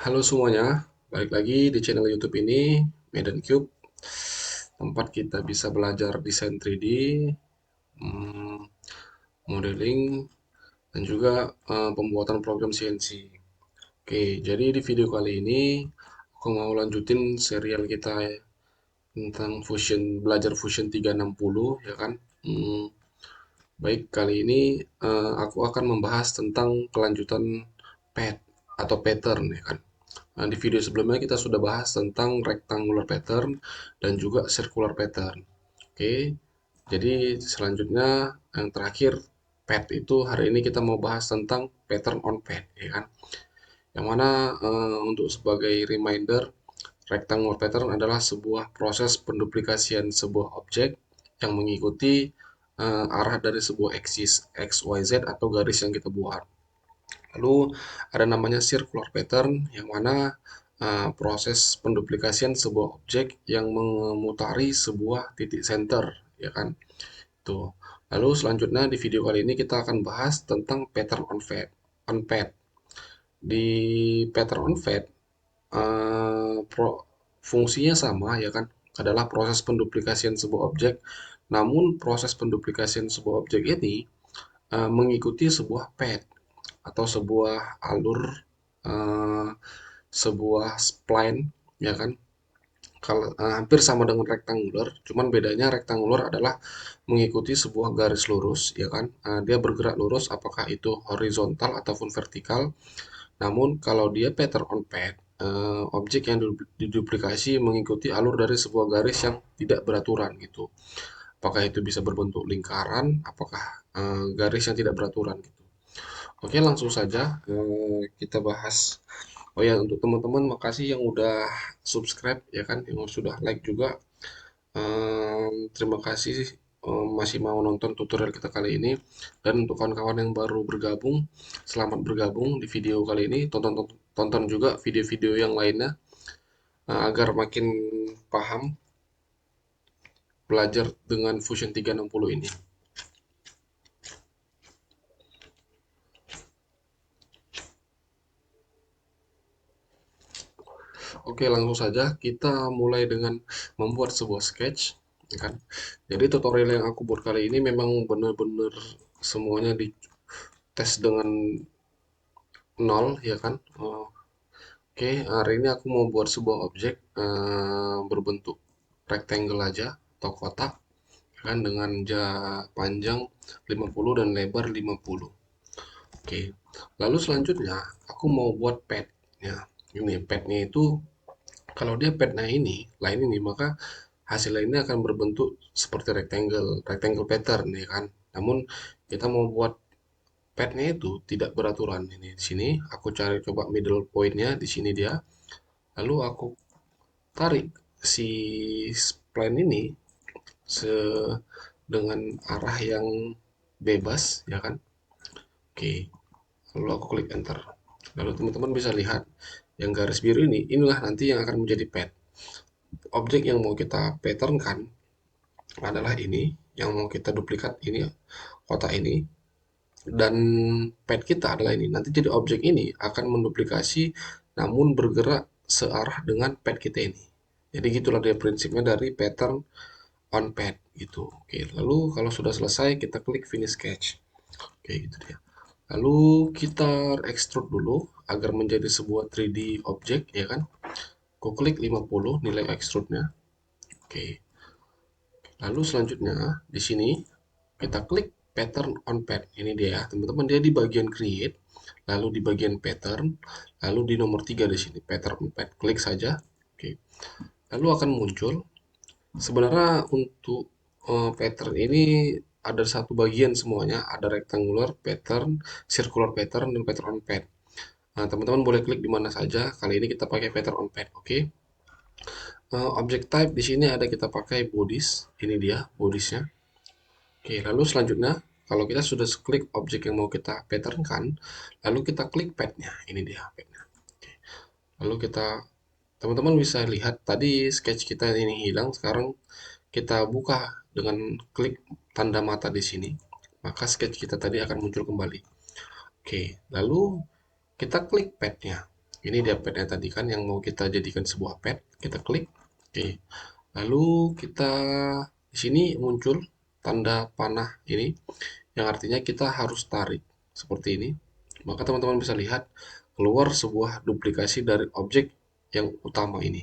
Halo semuanya, balik lagi di channel YouTube ini, Medan Cube, tempat kita bisa belajar desain 3D, hmm, modeling, dan juga pembuatan program CNC. Oke, jadi di video kali ini aku mau lanjutin serial kita ya, tentang belajar Fusion 360 ya kan. Hmm, Baik, kali ini aku akan membahas tentang kelanjutan pad atau pattern ya kan. Nah, di video sebelumnya kita sudah bahas tentang rectangular pattern dan juga circular pattern. Oke, jadi selanjutnya yang terakhir pad itu hari ini kita mau bahas tentang pattern on pad, ya kan? Yang mana untuk sebagai reminder, rectangular pattern adalah sebuah proses penduplikasian sebuah objek yang mengikuti arah dari sebuah axis X, Y, Z atau garis yang kita buat. Lalu ada namanya circular pattern yang mana proses penduplikasian sebuah objek yang memutari sebuah titik center, ya kan? Tuh. Lalu selanjutnya di video kali ini kita akan bahas tentang pattern on pad. Di pattern on pad fungsinya sama ya kan? Adalah proses penduplikasian sebuah objek. Namun proses penduplikasian sebuah objek ini mengikuti sebuah pad atau sebuah alur eh, sebuah spline ya kan. Kalau hampir sama dengan rectangular, cuman bedanya rectangular adalah mengikuti sebuah garis lurus ya kan. Dia bergerak lurus apakah itu horizontal ataupun vertikal. Namun kalau dia pattern on pad, objek yang diduplikasi mengikuti alur dari sebuah garis yang tidak beraturan gitu. Apakah itu bisa berbentuk lingkaran, apakah garis yang tidak beraturan gitu. Oke, langsung saja kita bahas. Oh ya, untuk teman-teman makasih yang udah subscribe ya kan, yang sudah like juga. Terima kasih masih mau nonton tutorial kita kali ini. Dan untuk kawan-kawan yang baru bergabung, selamat bergabung di video kali ini. Tonton juga video-video yang lainnya agar makin paham belajar dengan Fusion 360 ini. Oke, langsung saja kita mulai dengan membuat sebuah sketch, ya kan? Jadi tutorial yang aku buat kali ini memang benar-benar semuanya dites dengan nol, ya kan? Oke, hari ini aku mau buat sebuah objek berbentuk rectangle aja atau kotak, ya kan? Dengan panjang 50 dan lebar 50. Oke, lalu selanjutnya aku mau buat pad, ya. Ini padnya itu kalau dia padnya ini, lain ini, maka hasil ini akan berbentuk seperti rectangle pattern ya kan. Namun kita mau buat padnya itu tidak beraturan. Ini di sini aku cari coba middle pointnya di sini dia. Lalu aku tarik si spline ini se dengan arah yang bebas ya kan. Oke, lalu aku klik enter. Lalu teman-teman bisa lihat yang garis biru ini, inilah nanti yang akan menjadi pad. Objek yang mau kita patternkan adalah ini, yang mau kita duplikat ini, kotak ini, dan pad kita adalah ini. Nanti jadi objek ini akan menduplikasi namun bergerak searah dengan pad kita ini. Jadi gitulah dia prinsipnya dari pattern on pad gitu. Oke, lalu kalau sudah selesai kita klik finish sketch. Oke, gitu dia. Lalu kita extrude dulu agar menjadi sebuah 3D objek ya kan. Aku klik 50 nilai extrude-nya. Oke. Lalu selanjutnya di sini kita klik pattern on pad. Ini dia ya, teman-teman, dia di bagian create, lalu di bagian pattern, lalu di nomor 3 di sini pattern on pad. Klik saja. Oke. Lalu akan muncul sebenarnya untuk pattern ini ada satu bagian semuanya, ada rectangular pattern, circular pattern, dan pattern on pad. Nah, teman-teman boleh klik di mana saja. Kali ini kita pakai pattern on pad, oke? Object type di sini ada kita pakai bodies. Ini dia bodiesnya. Oke, lalu selanjutnya kalau kita sudah klik objek yang mau kita patternkan, lalu kita klik padnya. Ini dia padnya. Oke. Lalu kita teman-teman bisa lihat tadi sketch kita ini hilang. Sekarang kita buka dengan klik tanda mata di sini. Maka sketch kita tadi akan muncul kembali. Oke, lalu kita klik padnya. Ini dia padnya tadi kan yang mau kita jadikan sebuah pad. Kita klik. Oke. Lalu kita di sini muncul tanda panah ini yang artinya kita harus tarik seperti ini. Maka teman-teman bisa lihat keluar sebuah duplikasi dari objek yang utama ini.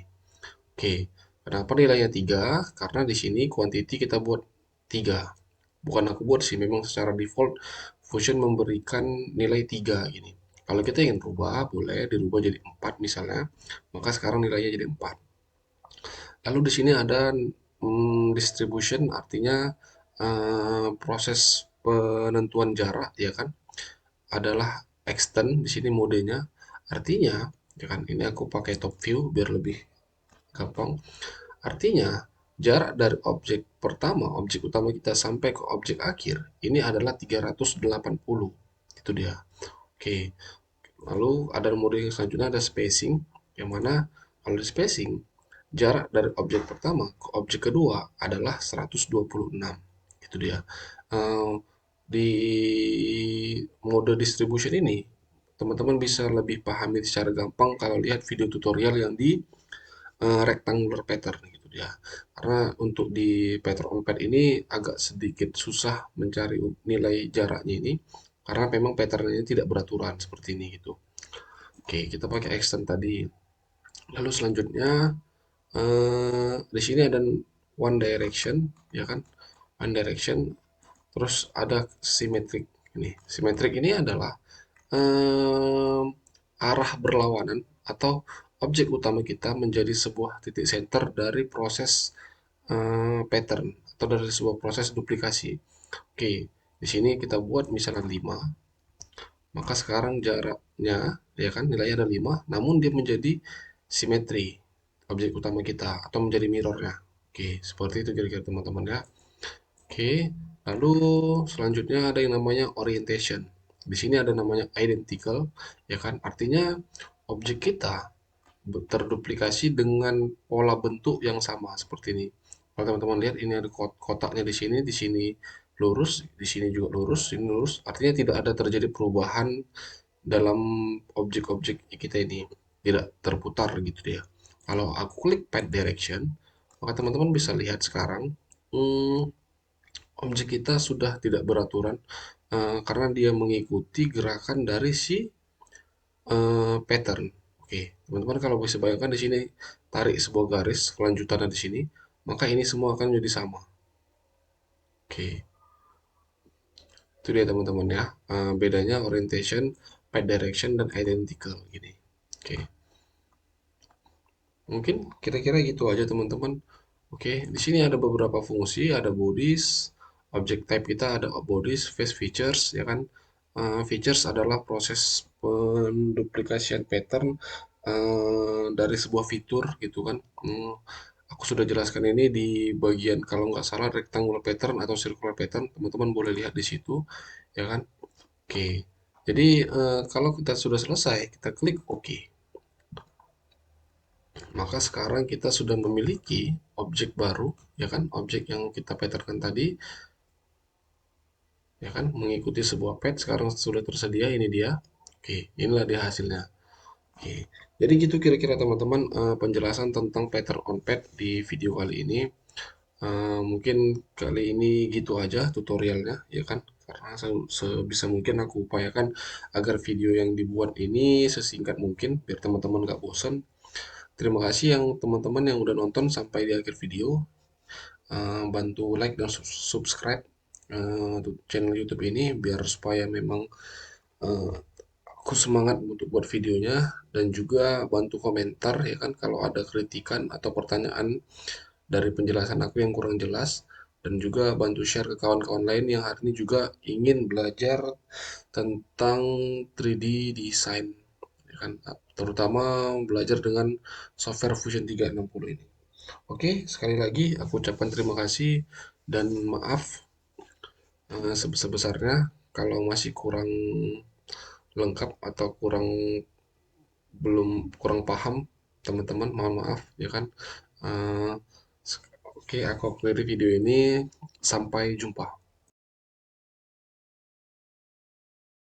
Oke, kenapa nilainya 3? Karena di sini quantity kita buat 3. Bukan aku buat sih, memang secara default Fusion memberikan nilai 3 gini. Kalau kita ingin rubah, boleh dirubah jadi 4 misalnya. Maka sekarang nilainya jadi 4. Lalu di sini ada distribution, artinya proses penentuan jarak ya kan adalah extend di sini modenya. Artinya ya kan ini aku pakai top view biar lebih gampang. Artinya jarak dari objek pertama, objek utama kita sampai ke objek akhir ini adalah 380. Itu dia. Oke. Lalu ada mode yang selanjutnya ada spacing, yang mana kalau di spacing jarak dari objek pertama ke objek kedua adalah 126. Itu dia. Eh, di mode distribution ini teman-teman bisa lebih pahami secara gampang kalau lihat video tutorial yang di rectangular pattern gitu dia. Karena untuk di pattern on pad ini agak sedikit susah mencari nilai jaraknya ini karena memang patternnya tidak beraturan seperti ini gitu. Oke, kita pakai extend tadi. Lalu selanjutnya di sini ada one direction ya kan? One direction terus ada symmetric ini. Symmetric ini adalah em, arah berlawanan atau objek utama kita menjadi sebuah titik center dari proses pattern atau dari sebuah proses duplikasi. Oke, di sini kita buat misalnya 5, maka sekarang jaraknya ya kan nilainya ada 5, namun dia menjadi simetri objek utama kita atau menjadi mirrornya. Oke, seperti itu kira-kira teman-teman ya. Oke, lalu selanjutnya ada yang namanya orientation. Di sini ada namanya identical, ya kan? Artinya objek kita terduplikasi dengan pola bentuk yang sama seperti ini. Kalau teman-teman lihat ini ada kotaknya di sini lurus, di sini juga lurus, ini lurus. Artinya tidak ada terjadi perubahan dalam objek-objek kita ini, tidak terputar gitu dia. Kalau aku klik pad direction, maka teman-teman bisa lihat sekarang hmm, objek kita sudah tidak beraturan karena dia mengikuti gerakan dari si pattern. Oke, teman-teman kalau bisa bayangkan di sini tarik sebuah garis kelanjutannya di sini, maka ini semua akan menjadi sama. Oke, itu dia teman-teman ya. Bedanya orientation, pad direction dan identical gini. Oke, mungkin kira-kira gitu aja teman-teman. Oke, di sini ada beberapa fungsi, ada bodies, object type kita ada bodies, face features, ya kan? Features adalah proses penduplikasian pattern dari sebuah fitur gitu kan. Aku sudah jelaskan ini di bagian kalau nggak salah rectangular pattern atau circular pattern, teman-teman boleh lihat di situ, ya kan? Oke, jadi kalau kita sudah selesai, kita klik OK. Maka sekarang kita sudah memiliki objek baru, ya kan? Objek yang kita patternkan tadi, ya kan? Mengikuti sebuah pad sekarang sudah tersedia, ini dia. Oke, inilah dia hasilnya. Oke. Jadi gitu kira-kira teman-teman penjelasan tentang pattern on pad di video kali ini. Mungkin kali ini gitu aja tutorialnya, ya kan? Karena sebisa mungkin aku upayakan agar video yang dibuat ini sesingkat mungkin biar teman-teman nggak bosan. Terima kasih yang teman-teman yang udah nonton sampai di akhir video. Bantu like dan subscribe untuk channel YouTube ini biar supaya memang eh, aku semangat untuk buat videonya dan juga bantu komentar ya kan kalau ada kritikan atau pertanyaan dari penjelasan aku yang kurang jelas dan juga bantu share ke kawan-kawan lain yang hari ini juga ingin belajar tentang 3D design ya kan terutama belajar dengan software Fusion 360 ini. Oke, sekali lagi aku ucapkan terima kasih dan maaf sebesar-besarnya kalau masih kurang lengkap atau belum kurang paham teman-teman, mohon maaf ya kan. Eh, oke, aku akhiri video ini. Sampai jumpa.